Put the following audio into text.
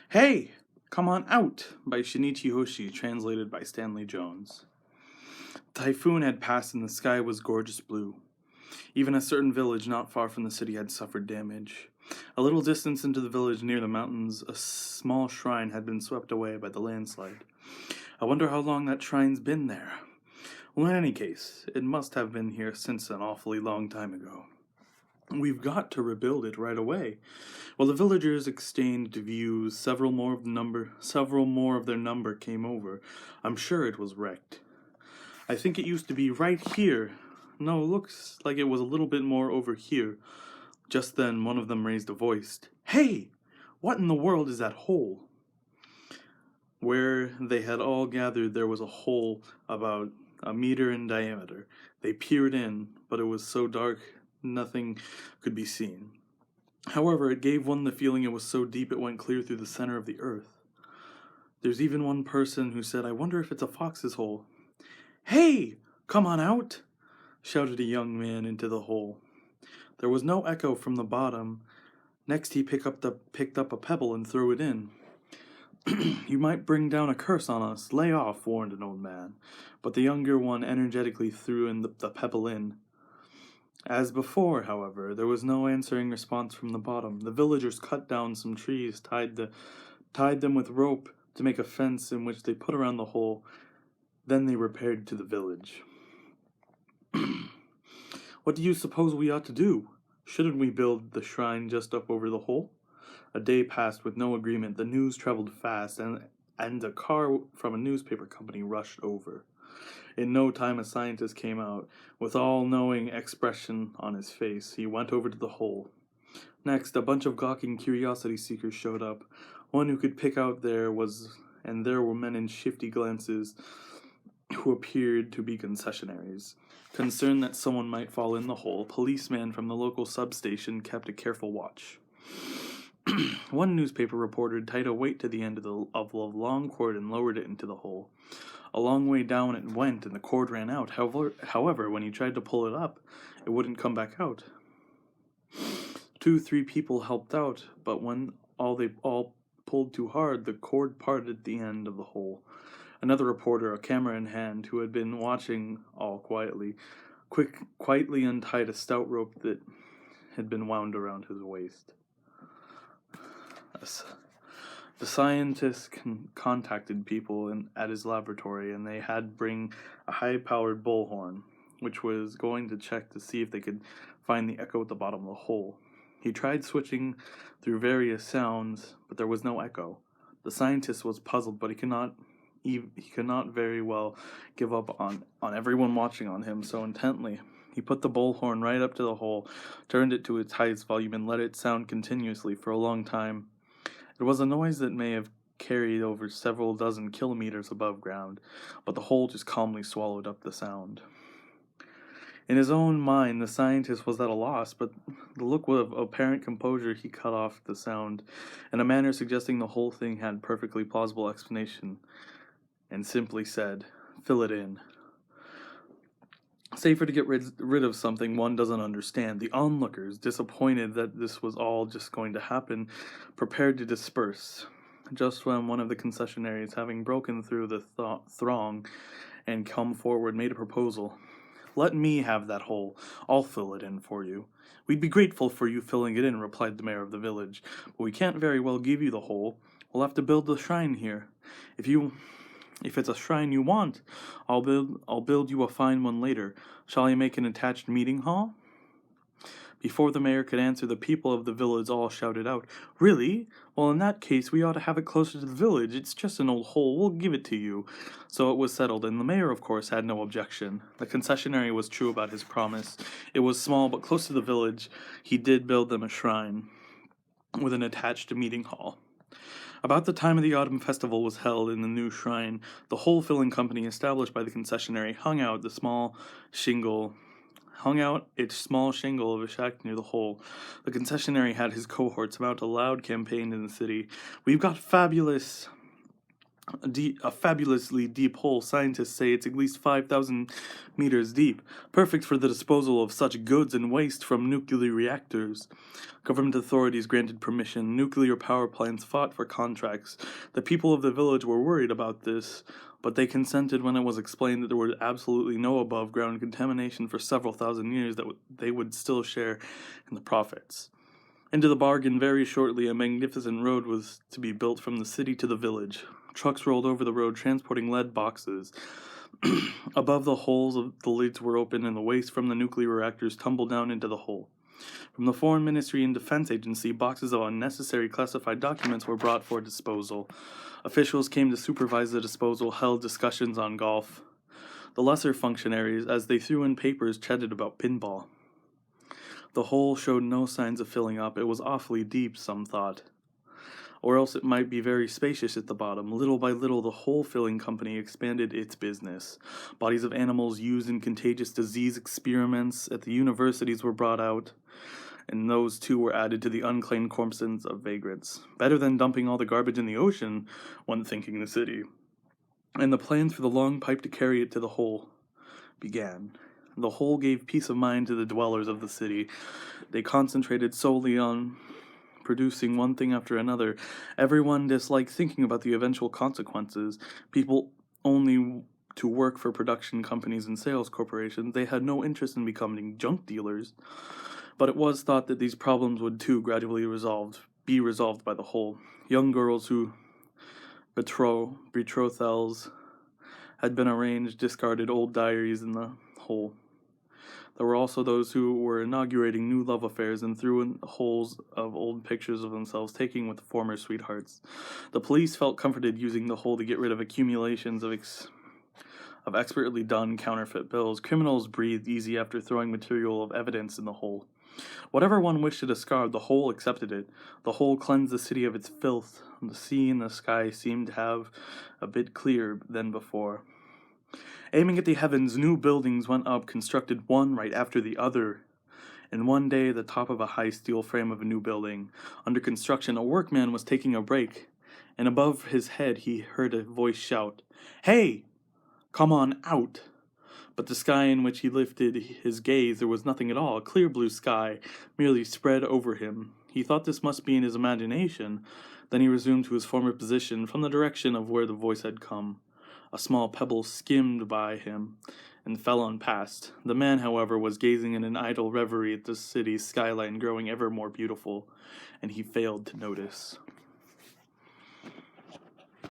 Hey, Come On Out by Shinichi Hoshi, translated by Stanley Jones. Typhoon had passed and the sky was gorgeous blue. Even a certain village not far from the city had suffered damage. A little distance into the village near the mountains, a small shrine had been swept away by the landslide. I wonder how long that shrine's been there. Well, in any case, it must have been here since an awfully long time ago. We've got to rebuild it right away. While the villagers exchanged views, several more of their number came over. I'm sure it was wrecked. I think it used to be right here. No, it looks like it was a little bit more over here. Just then, one of them raised a voice. Hey! What in the world is that hole? Where they had all gathered, there was a hole about a meter in diameter. They peered in, but it was so dark nothing could be seen. However, it gave one the feeling it was so deep it went clear through the center of the earth. There's even one person who said, I wonder if it's a fox's hole. Hey! Come on out! Shouted a young man into the hole. There was no echo from the bottom. Next he picked up a pebble and threw it in. You might bring down a curse on us. Lay off, warned an old man. But the younger one energetically threw the pebble in. As before, however, there was no answering response from the bottom. The villagers cut down some trees, tied them with rope to make a fence in which they put around the hole. Then they repaired to the village. What do you suppose we ought to do? Shouldn't we build the shrine just up over the hole? A day passed with no agreement. The news traveled fast, and a car from a newspaper company rushed over. In no time, a scientist came out. With all-knowing expression on his face, he went over to the hole. Next, a bunch of gawking curiosity seekers showed up. One who could pick out there were men in shifty glances who appeared to be concessionaries. Concerned that someone might fall in the hole, a policeman from the local substation kept a careful watch. One newspaper reporter tied a weight to the end of the long cord and lowered it into the hole. A long way down it went, and the cord ran out. However, when he tried to pull it up, it wouldn't come back out. 3 people helped out, but when they all pulled too hard, the cord parted at the end of the hole. Another reporter, a camera in hand, who had been watching all quietly, quietly untied a stout rope that had been wound around his waist. The scientist contacted people at his laboratory, and they had bring a high-powered bullhorn, which was going to check to see if they could find the echo at the bottom of the hole. He tried switching through various sounds, but there was no echo. The scientist was puzzled, but he could not very well give up on everyone watching on him so intently. He put the bullhorn right up to the hole, turned it to its highest volume, and let it sound continuously for a long time. It was a noise that may have carried over several dozen kilometers above ground, but the hole just calmly swallowed up the sound. In his own mind, the scientist was at a loss, but the look of apparent composure he cut off the sound in a manner suggesting the whole thing had perfectly plausible explanation, and simply said, "Fill it in." Safer to get rid of something one doesn't understand. The onlookers, disappointed that this was all just going to happen, prepared to disperse. Just when one of the concessionaries, having broken through the throng and come forward, made a proposal. "Let me have that hole. I'll fill it in for you." "We'd be grateful for you filling it in," replied the mayor of the village, "but we can't very well give you the hole. We'll have to build the shrine here. If it's a shrine you want, I'll build you a fine one later. Shall I make an attached meeting hall?" Before the mayor could answer, the people of the village all shouted out, "Really? Well, in that case, we ought to have it closer to the village. It's just an old hole. We'll give it to you." So it was settled, and the mayor, of course, had no objection. The concessionary was true about his promise. It was small, but close to the village. He did build them a shrine with an attached meeting hall. About the time of the autumn festival was held in the new shrine, the hole-filling company established by the concessionary hung out its small shingle of a shack near the hole. The concessionary had his cohorts mount a loud campaign in the city. "We've got fabulous A fabulously deep hole. Scientists say it's at least 5,000 meters deep, perfect for the disposal of such goods and waste from nuclear reactors. Government authorities granted permission. Nuclear power plants fought for contracts. The people of the village were worried about this, but they consented when it was explained that there was absolutely no above ground contamination for several thousand years, that they would still share in the profits. Into the bargain, very shortly, a magnificent road was to be built from the city to the village. Trucks rolled over the road transporting lead boxes. Above the holes, the lids were open, and the waste from the nuclear reactors tumbled down into the hole. From the Foreign Ministry and Defense Agency, boxes of unnecessary classified documents were brought for disposal. Officials came to supervise the disposal, held discussions on golf. The lesser functionaries, as they threw in papers, chatted about pinball. The hole showed no signs of filling up. It was awfully deep, some thought. Or else it might be very spacious at the bottom. Little by little, the hole-filling company expanded its business. Bodies of animals used in contagious disease experiments at the universities were brought out, and those too were added to the unclaimed corpses of vagrants. Better than dumping all the garbage in the ocean, one thinking the city. And the plans for the long pipe to carry it to the hole began. The hole gave peace of mind to the dwellers of the city. They concentrated solely on producing one thing after another. Everyone disliked thinking about the eventual consequences. People only to work for production companies and sales corporations. They had no interest in becoming junk dealers. But it was thought that these problems would too gradually be resolved by the hole. Young girls who betrothals had been arranged discarded old diaries in the hole. There were also those who were inaugurating new love affairs and threw in holes of old pictures of themselves taken with former sweethearts. The police felt comforted using the hole to get rid of accumulations of expertly done counterfeit bills. Criminals breathed easy after throwing material of evidence in the hole. Whatever one wished to discard, the hole accepted it. The hole cleansed the city of its filth. The sea and the sky seemed to have a bit clearer than before. Aiming at the heavens, new buildings went up, constructed one right after the other. And one day, the top of a high steel frame of a new building, under construction, a workman was taking a break, and above his head he heard a voice shout, "Hey! Come on out!" But the sky in which he lifted his gaze, there was nothing at all. A clear blue sky merely spread over him. He thought this must be in his imagination. Then he resumed to his former position, from the direction of where the voice had come. A small pebble skimmed by him and fell unpast. The man, however, was gazing in an idle reverie at the city's skyline growing ever more beautiful, and he failed to notice.